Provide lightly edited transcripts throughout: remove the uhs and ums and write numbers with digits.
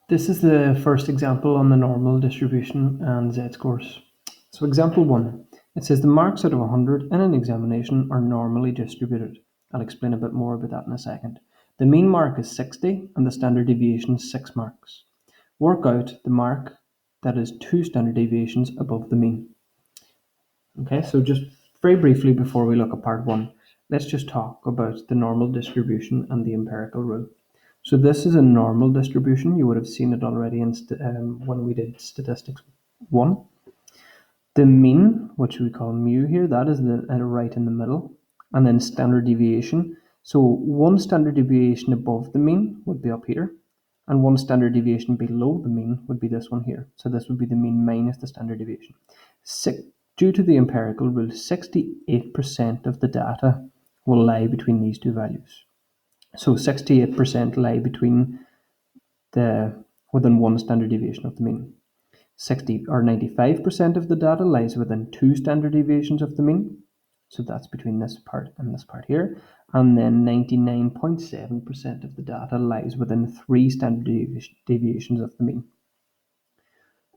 This is the first example on the normal distribution and z-scores. So example 1, it says the marks out of 100 in an examination are normally distributed. I'll explain a bit more about that in a second. The mean mark is 60 and the standard deviation is 6 marks. Work out the mark that is 2 standard deviations above the mean. Okay, so just very briefly before we look at part 1, let's just talk about the normal distribution and the empirical rule. So this is a normal distribution. You would have seen it already when we did statistics 1. The mean, which we call mu here, that is right in the middle. And then standard deviation. So one standard deviation above the mean would be up here. And one standard deviation below the mean would be this one here. So this would be the mean minus the standard deviation. Due to the empirical rule, 68% of the data will lie between these two values. So 68% lie within one standard deviation of the mean. 95% of the data lies within 2 standard deviations of the mean. So that's between this part and this part here. And then 99.7% of the data lies within 3 standard deviations of the mean.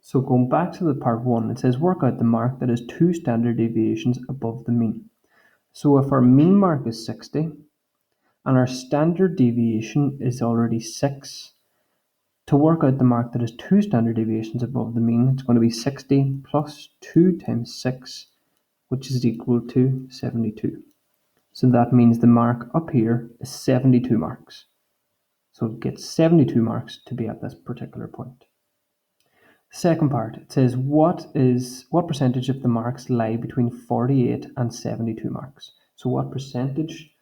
So going back to the part 1, it says work out the mark that is 2 standard deviations above the mean. So if our mean mark is 60 and our standard deviation is already 6, to work out the mark that is 2 standard deviations above the mean, it's going to be 60 plus 2 times 6, which is equal to 72. So that means the mark up here is 72 marks. So it gets 72 marks to be at this particular point. Second part, it says what percentage of the marks lie between 48 and 72 marks. So what percentage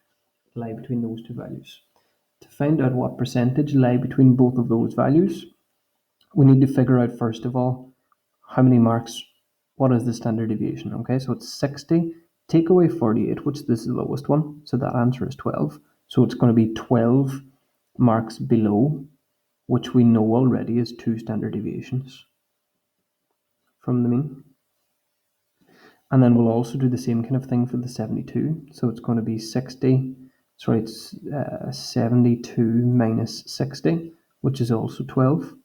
lie between those two values? To find out what percentage lie between both of those values, we need to figure out first of all how many marks, what is the standard deviation. Okay, so it's 60, take away 48, which this is the lowest one, so that answer is 12. So it's going to be 12 marks below, which we know already is 2 standard deviations from the mean. And then we'll also do the same kind of thing for the 72. So it's going to be 72 minus 60, which is also 12.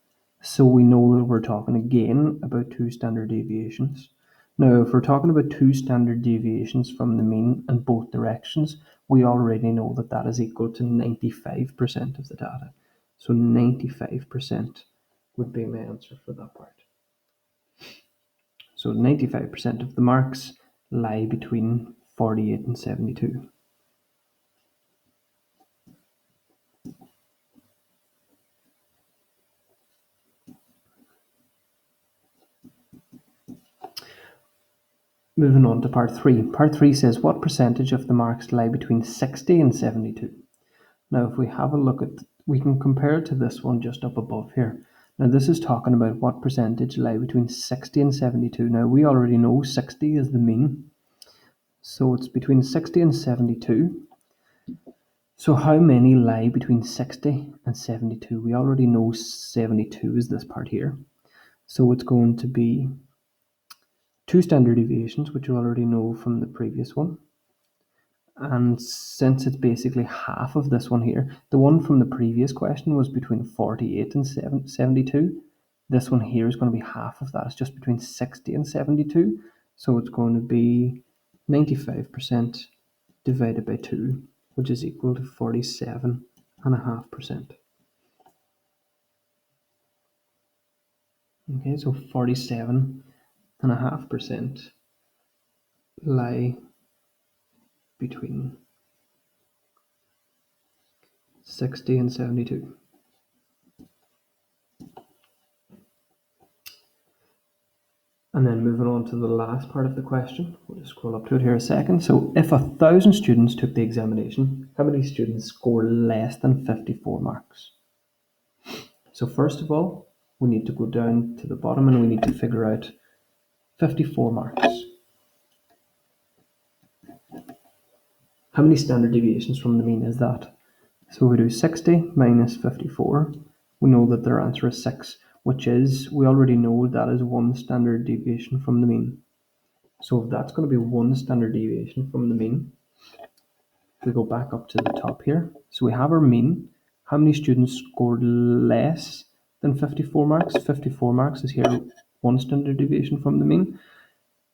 So we know that we're talking again about 2 standard deviations. Now, if we're talking about 2 standard deviations from the mean in both directions, we already know that that is equal to 95% of the data. So 95% would be my answer for that part. So 95% of the marks lie between 48 and 72. Moving on to part 3. Part 3 says what percentage of the marks lie between 60 and 72. Now if we have a look at, we can compare it to this one just up above here. Now this is talking about what percentage lie between 60 and 72. Now we already know 60 is the mean. So it's between 60 and 72. So how many lie between 60 and 72? We already know 72 is this part here. So it's going to be 2 standard deviations, which you already know from the previous one. And since it's basically half of this one here, the one from the previous question was between 48 and 72. This one here is going to be half of that. It's just between 60 and 72. So it's going to be 95% divided by 2, which is equal to 47.5%. Okay, so 47.5% lie between 60 and 72. And then moving on to the last part of the question, we'll just scroll up to it here a second. So if 1,000 students took the examination, how many students score less than 54 marks? So first of all, we need to go down to the bottom and we need to figure out 54 marks. How many standard deviations from the mean is that? So we do 60 minus 54. We know that their answer is 6, which is, we already know that is 1 standard deviation from the mean. So if that's going to be 1 standard deviation from the mean, we go back up to the top here. So we have our mean. How many students scored less than 54 marks. 54 marks is here 1 standard deviation from the mean.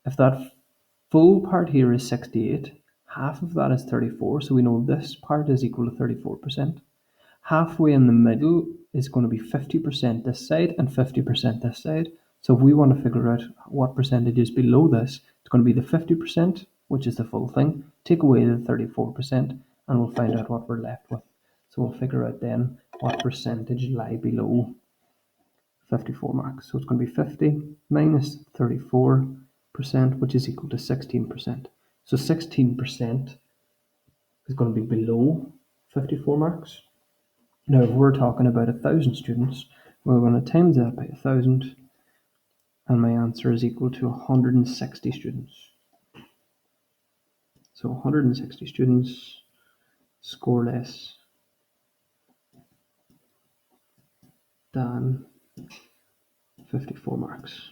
If that full part here is 68, half of that is 34, so we know this part is equal to 34%. Halfway in the middle is going to be 50% this side and 50% this side. So if we want to figure out what percentage is below this, it's going to be the 50%, which is the full thing, take away the 34%, and we'll find out what we're left with. So we'll figure out then what percentage lie below 54 marks. So it's going to be 50 minus 34%, which is equal to 16%. So 16% is going to be below 54 marks. Now, if we're talking about 1,000 students, we're going to times that by 1,000, and my answer is equal to 160 students. So 160 students score less than 54 marks.